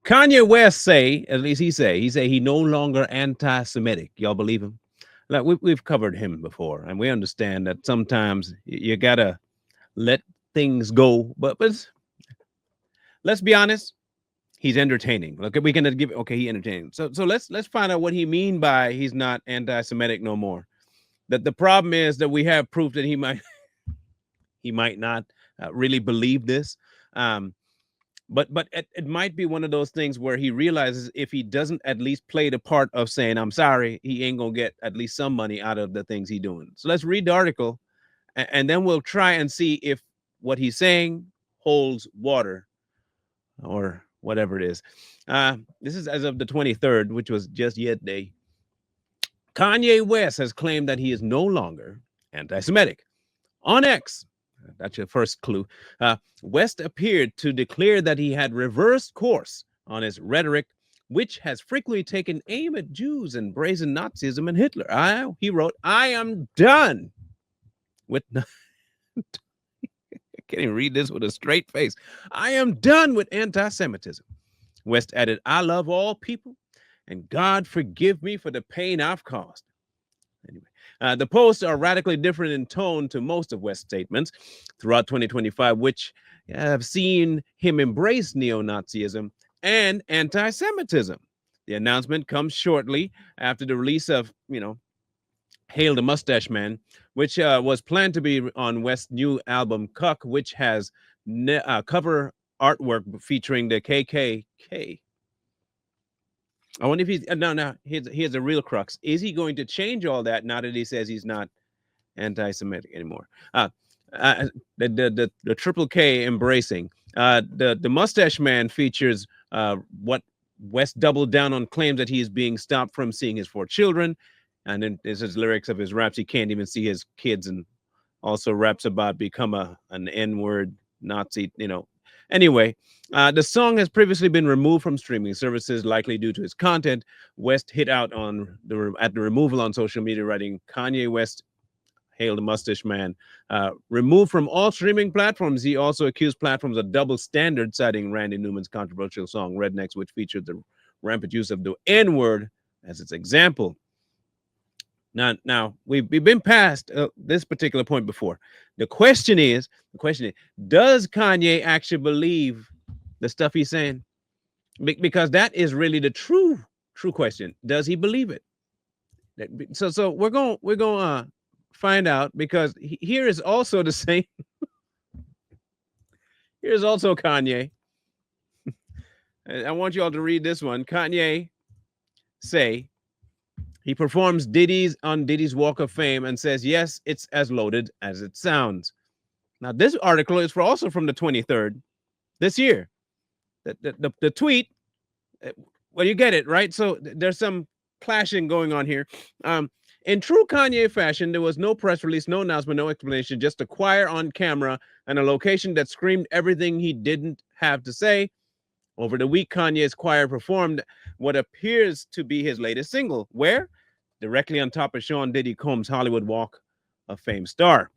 Kanye West say, at least he say he no longer anti-Semitic. Y'all believe him? Like we've covered him before, and we understand that sometimes you gotta let things go. But let's be honest, he's entertaining. Look, we can give okay, he entertaining. So let's find out what he mean by he's not anti-Semitic no more. That the problem is that we have proof that he might not really believe this. Um, but it might be one of those things where he realizes if he doesn't at least play the part of saying I'm sorry, he ain't gonna get at least some money out of the things he's doing. So let's read the article, and then we'll try and see if what he's saying holds water or whatever it is. This is as of the 23rd, which was just yesterday. Kanye West has claimed that he is no longer anti-Semitic. On X, that's your first clue. West appeared to declare that he had reversed course on his rhetoric, which has frequently taken aim at Jews and brazen Nazism and Hitler. He wrote, I am done with. I can't even read this with a straight face. I am done with anti Semitism. West added, I love all people, and God forgive me for the pain I've caused. Anyway, the posts are radically different in tone to most of West's statements throughout 2025, which have seen him embrace neo-Nazism and anti-Semitism. The announcement comes shortly after the release of, Hail the Mustache Man, which was planned to be on West's new album, Cuck, which has cover artwork featuring the KKK. I wonder if he's no. Here's a real crux. Is he going to change all that now that he says he's not anti-Semitic anymore? The triple K embracing. The Mustache Man features what West doubled down on claims that he is being stopped from seeing his 4 children, and then there's his lyrics of his raps. He can't even see his kids, and also raps about become an N-word Nazi. Anyway, the song has previously been removed from streaming services, likely due to its content. West hit out at the removal on social media, writing, Kanye West, Hail the Mustache Man, removed from all streaming platforms. He also accused platforms of double standard, citing Randy Newman's controversial song Rednecks, which featured the rampant use of the N-word as its example. Now we've been past this particular point before. The question is, does Kanye actually believe the stuff he's saying? Because that is really the true question. Does he believe it? So we're going to find out, because here is also the same. Here's also Kanye. I want you all to read this one. Kanye say he performs on Diddy's Walk of Fame and says, yes, it's as loaded as it sounds. Now, this article is also from the 23rd this year. The tweet, well, you get it, right? So there's some clashing going on here. In true Kanye fashion, there was no press release, no announcement, no explanation, just a choir on camera and a location that screamed everything he didn't have to say. Over the week, Kanye's choir performed what appears to be his latest single, where? Directly on top of Sean Diddy Combs' Hollywood Walk of Fame star.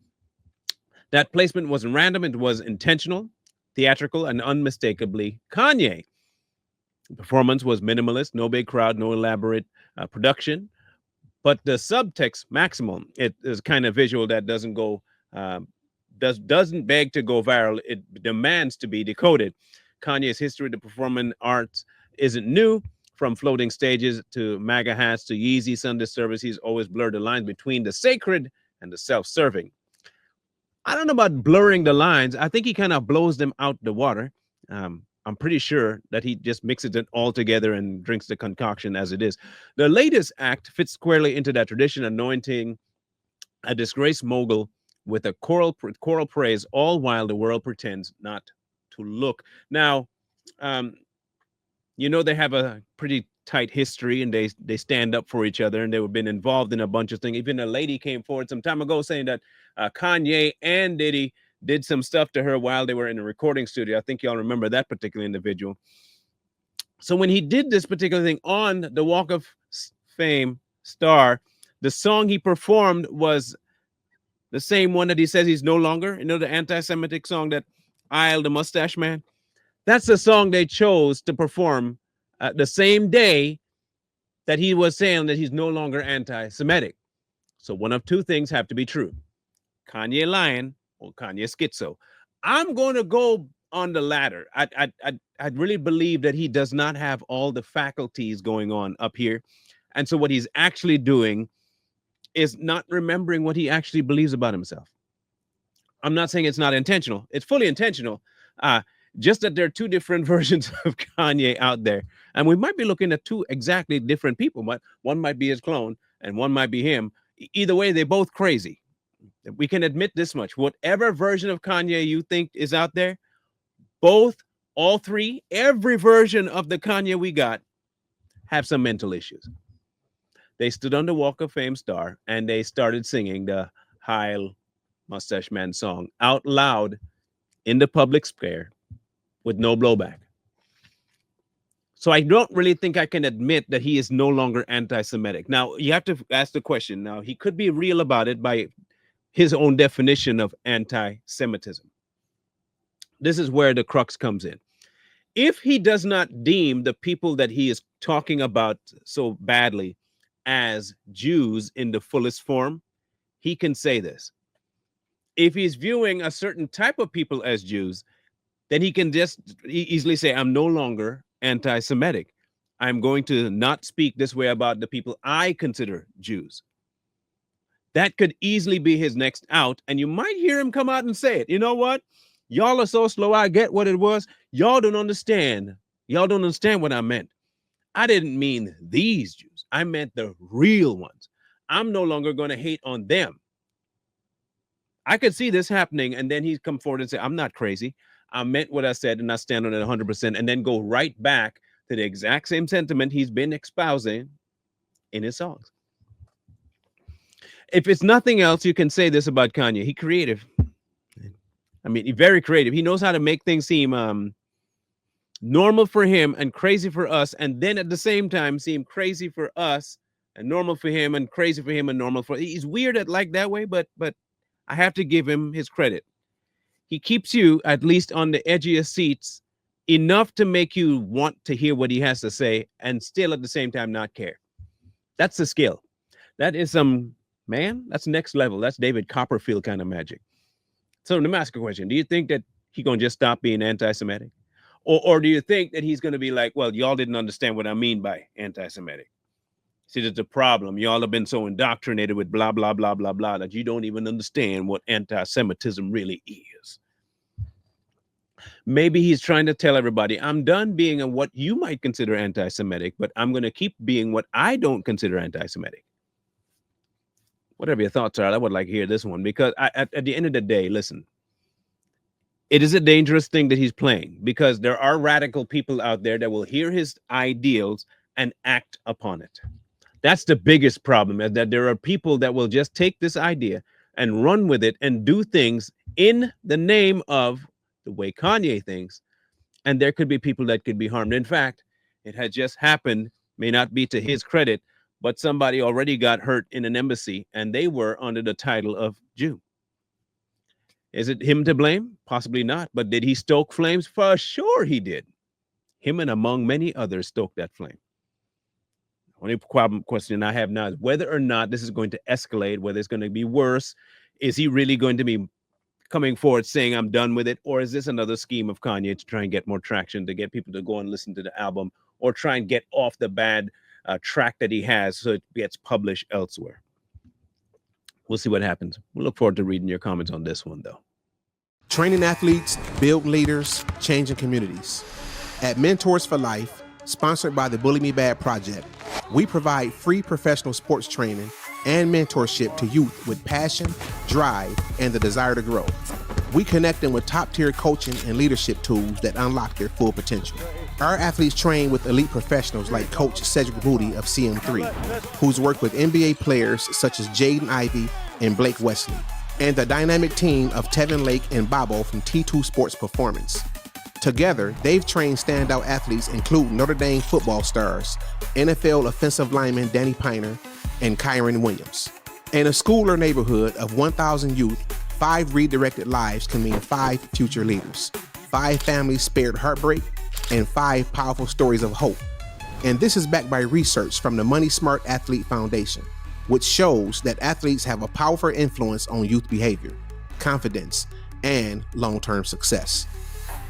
That placement wasn't random, it was intentional, theatrical, and unmistakably Kanye. The performance was minimalist, no big crowd, no elaborate production, but the subtext maximum. It is kind of visual that doesn't beg to go viral. It demands to be decoded. Kanye's history to performing arts isn't new. From floating stages to MAGA hats to Yeezy Sunday service, he's always blurred the lines between the sacred and the self-serving. I don't know about blurring the lines. I think he kind of blows them out the water. I'm pretty sure that he just mixes it all together and drinks the concoction as it is. The latest act fits squarely into that tradition, anointing a disgraced mogul with a choral praise, all while the world pretends not to look. Now, they have a pretty tight history, and they stand up for each other, and they've been involved in a bunch of things. Even a lady came forward some time ago saying that Kanye and Diddy did some stuff to her while they were in a recording studio. I think y'all remember that particular individual. So when he did this particular thing on the Walk of Fame star, the song he performed was the same one that he says he's no longer, the anti-Semitic song that I'll the Mustache Man. That's the song they chose to perform the same day that he was saying that he's no longer anti-Semitic. So one of two things have to be true: Kanye lying or Kanye schizo. I'm going to go on the latter. I really believe that he does not have all the faculties going on up here, and so what he's actually doing is not remembering what he actually believes about himself. I'm not saying it's not intentional. It's fully intentional. Uh, just that there are two different versions of Kanye out there. And we might be looking at two exactly different people. But one might be his clone and one might be him. Either way, they're both crazy. We can admit this much. Whatever version of Kanye you think is out there, both, all three, every version of the Kanye we got have some mental issues. They stood on the Walk of Fame star and they started singing the Heil Mustache Man song out loud in the public square with no blowback. So I don't really think I can admit that he is no longer anti-Semitic. Now, you have to ask the question. Now, he could be real about it by his own definition of anti-Semitism. This is where the crux comes in. If he does not deem the people that he is talking about so badly as Jews in the fullest form, he can say this. If he's viewing a certain type of people as Jews, then he can just easily say, I'm no longer anti-Semitic. I'm going to not speak this way about the people I consider Jews. That could easily be his next out. And you might hear him come out and say it. You know what? Y'all are so slow. I get what it was. Y'all don't understand. Y'all don't understand what I meant. I didn't mean these Jews. I meant the real ones. I'm no longer going to hate on them. I could see this happening, and then he'd come forward and say, I'm not crazy. I meant what I said, and I stand on it 100%, and then go right back to the exact same sentiment he's been espousing in his songs. If it's nothing else, you can say this about Kanye. He's creative. I mean, he's very creative. He knows how to make things seem normal for him and crazy for us, and then at the same time seem crazy for us and normal for him and crazy for him and normal for. He's weird at like that way, but I have to give him his credit. He keeps you at least on the edge of your seats enough to make you want to hear what he has to say and still at the same time not care. That's the skill. That is man, that's next level. That's David Copperfield kind of magic. So let me ask a question. Do you think that he's going to just stop being anti-Semitic? Or do you think that he's going to be like, well, y'all didn't understand what I mean by anti-Semitic? See, that's the problem. Y'all have been so indoctrinated with blah, blah, blah, blah, blah, that you don't even understand what anti-Semitism really is. Maybe he's trying to tell everybody, I'm done being what you might consider anti-Semitic, but I'm going to keep being what I don't consider anti-Semitic. Whatever your thoughts are, I would like to hear this one, because at the end of the day, listen, it is a dangerous thing that he's playing, because there are radical people out there that will hear his ideals and act upon it. That's the biggest problem, is that there are people that will just take this idea and run with it and do things in the name of the way Kanye thinks. And there could be people that could be harmed. In fact, it had just happened, may not be to his credit, but somebody already got hurt in an embassy and they were under the title of Jew. Is it him to blame? Possibly not. But did he stoke flames? For sure he did. Him and among many others stoked that flame. Only question I have now is whether or not this is going to escalate, whether it's going to be worse. Is he really going to be coming forward saying I'm done with it? Or is this another scheme of Kanye to try and get more traction, to get people to go and listen to the album, or try and get off the bad track that he has so it gets published elsewhere? We'll see what happens. We'll look forward to reading your comments on this one, though. Training athletes, build leaders, changing communities. At Mentors for Life, sponsored by the Bully Me Bad Project, we provide free professional sports training and mentorship to youth with passion, drive, and the desire to grow. We connect them with top-tier coaching and leadership tools that unlock their full potential. Our athletes train with elite professionals like Coach Cedric Booty of CM3, who's worked with NBA players such as Jaden Ivey and Blake Wesley, and the dynamic team of Tevin Lake and Bobo from T2 Sports Performance. Together, they've trained standout athletes including Notre Dame football stars, NFL offensive lineman Danny Piner, and Kyron Williams. In a school or neighborhood of 1,000 youth, 5 redirected lives can mean 5 future leaders. 5 families spared heartbreak, and 5 powerful stories of hope. And this is backed by research from the Money Smart Athlete Foundation, which shows that athletes have a powerful influence on youth behavior, confidence, and long-term success.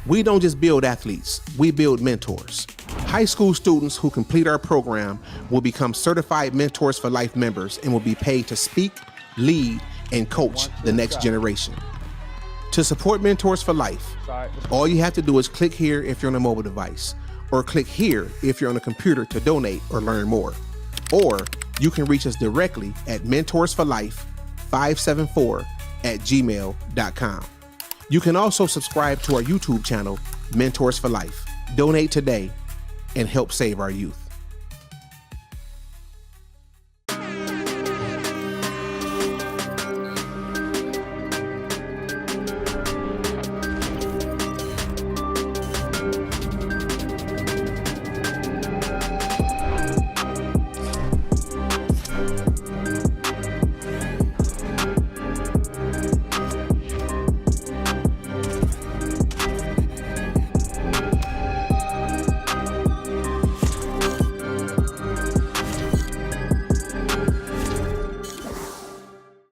We don't just build athletes, we build mentors. High school students who complete our program will become certified Mentors for Life members and will be paid to speak, lead, and coach the next generation. To support Mentors for Life, all you have to do is click here if you're on a mobile device, or click here if you're on a computer to donate or learn more. Or you can reach us directly at mentorsforlife574@gmail.com. You can also subscribe to our YouTube channel, Mentors for Life. Donate today and help save our youth.